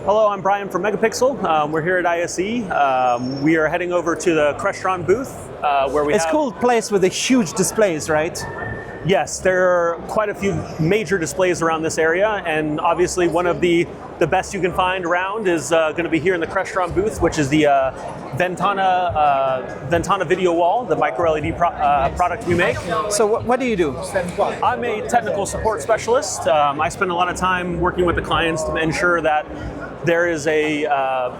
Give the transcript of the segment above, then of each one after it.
Hello, I'm Brian from Megapixel. We're here at ISE. We are heading over to the Crestron booth where we It's a cool place with the huge displays, right? Yes, there are quite a few major displays around this area, and obviously one of the best you can find around is going to be here in the Crestron booth, which is the Ventana video wall, the microLED product we make. So what do you do? I'm a technical support specialist. I spend a lot of time working with the clients to ensure that there is a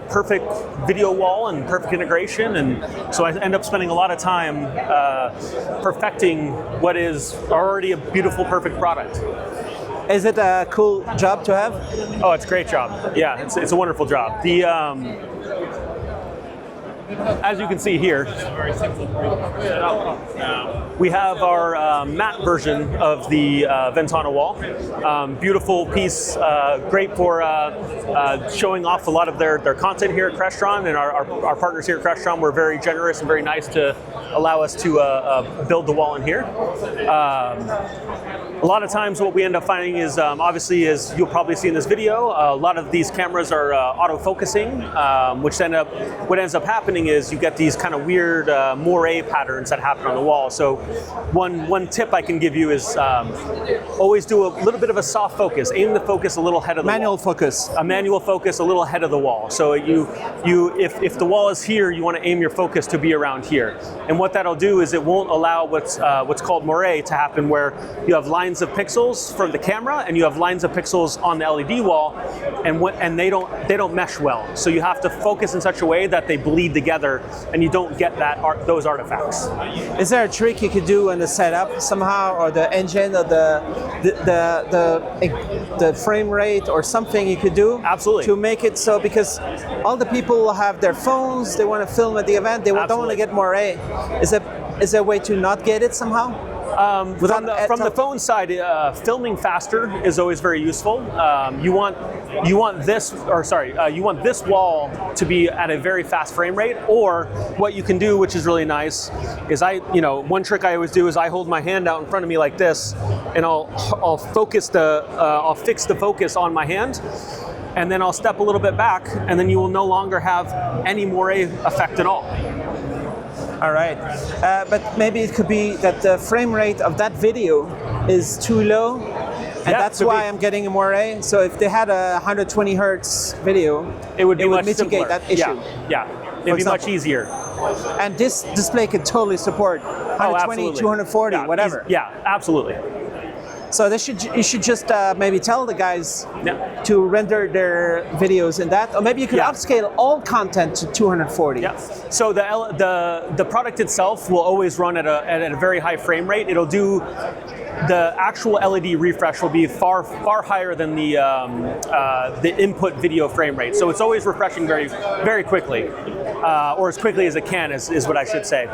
perfect video wall and perfect integration, and so I end up spending a lot of time perfecting what is already a beautiful, perfect product. Is it a cool job to have? Oh, it's a great job. Yeah, it's a wonderful job. As you can see here, we have our matte version of the Ventana wall. Beautiful piece, great for showing off a lot of their content here at Crestron, and our partners here at Crestron were very generous and very nice to allow us to build the wall in here. A lot of times what we end up finding is, obviously, as you'll probably see in this video, a lot of these cameras are auto-focusing, which what ends up happening is you get these kind of weird moiré patterns that happen on the wall. So one tip I can give you is always do a little bit of a soft focus. Aim the focus a little ahead of the manual wall. Focus. A manual focus a little ahead of the wall. So if the wall is here, you want to aim your focus to be around here. And what that'll do is it won't allow what's called moiré to happen, where you have lines of pixels from the camera and you have lines of pixels on the LED wall, and they don't mesh well. So you have to focus in such a way that they bleed together, and you don't get those artifacts. Is there a trick you could do in the setup somehow, or the engine, or the frame rate, or something you could do? Absolutely. To make it so, because all the people have their phones, they want to film at the event, they don't want to get moiré. Is there a way to not get it somehow? From the phone side, filming faster is always very useful. You want this wall to be at a very fast frame rate. Or what you can do, which is really nice, is one trick I always do is I hold my hand out in front of me like this, and I'll fix the focus on my hand, and then I'll step a little bit back, and then you will no longer have any moiré effect at all. All right, but maybe it could be that the frame rate of that video is too low, and that's why I'm getting a moiré. So if they had a 120 hertz video, it would mitigate simpler. that issue. Yeah, it'd be much easier. And this display could totally support 120, 240, whatever. Yeah, absolutely. So you should just maybe tell the guys to render their videos in that, or maybe you could upscale all content to 240. Yeah. So the product itself will always run at a very high frame rate. It'll do the actual LED refresh will be far higher than the input video frame rate. So it's always refreshing very very quickly, or as quickly as it can is what I should say.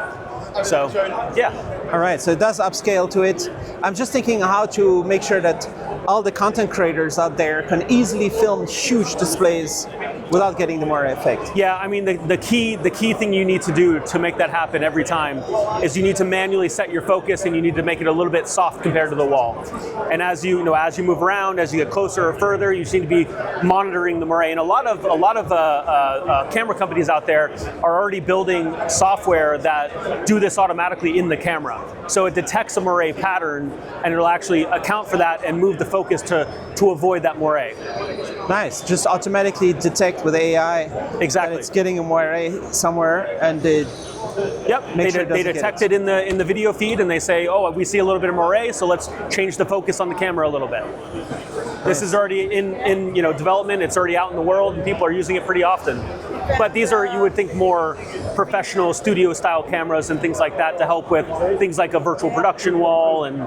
So, yeah. All right, so it does upscale to it. I'm just thinking how to make sure that all the content creators out there can easily film huge displays without getting the moiré effect. Yeah, I mean, the key thing you need to do to make that happen every time is you need to manually set your focus, and you need to make it a little bit soft compared to the wall. And as you move around, as you get closer or further, you just need to be monitoring the moiré. And a lot of camera companies out there are already building software that do this automatically in the camera. So it detects a moiré pattern, and it'll actually account for that and move the focus to avoid that moiré. Nice, just automatically detect with AI exactly that it's getting a moiré somewhere, and they detect it in the video feed, and they say, oh, we see a little bit of moiré, so let's change the focus on the camera a little bit. This is already in development. It's already out in the world, and people are using it pretty often. But these are, you would think, more professional studio-style cameras and things like that to help with things like a virtual production wall and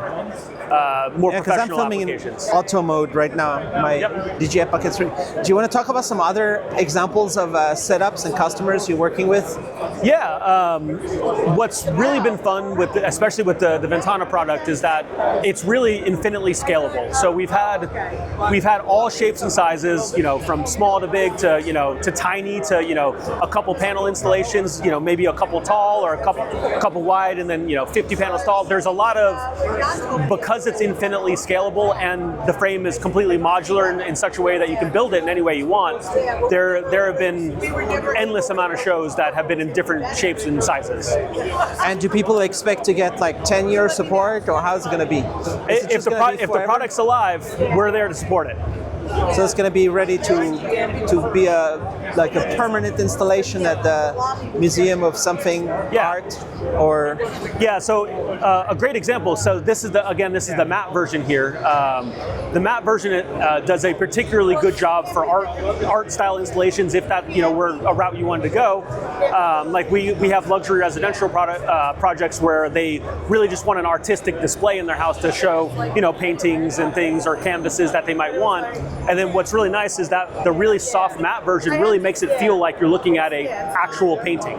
more professional I'm filming applications. In auto mode right now. My DJI Pocket 3. Do you want to talk about some other examples of setups and customers you're working with? Yeah, what's really been fun especially with the Ventana product, is that it's really infinitely scalable. So we've had all shapes and sizes, from small to big to tiny to a couple panel installations, maybe a couple tall or a couple wide, and then 50 panels tall. There's a lot of, because it's infinitely scalable and the frame is completely modular in such a way that you can build it in any way you want. There have been endless amount of shows that have been in different shapes and sizes. And do people expect to get like 10-year support, or how's it going to be? If the product's alive, we're there to support it. So it's going to be ready to be a permanent installation at the museum of something, art, or So a great example. So this is the matte version here. The matte version does a particularly good job for art style installations. If that were a route you wanted to go, like we have luxury residential projects where they really just want an artistic display in their house to show paintings and things or canvases that they might want. And then what's really nice is that the really soft matte version really makes it feel like you're looking at a actual painting.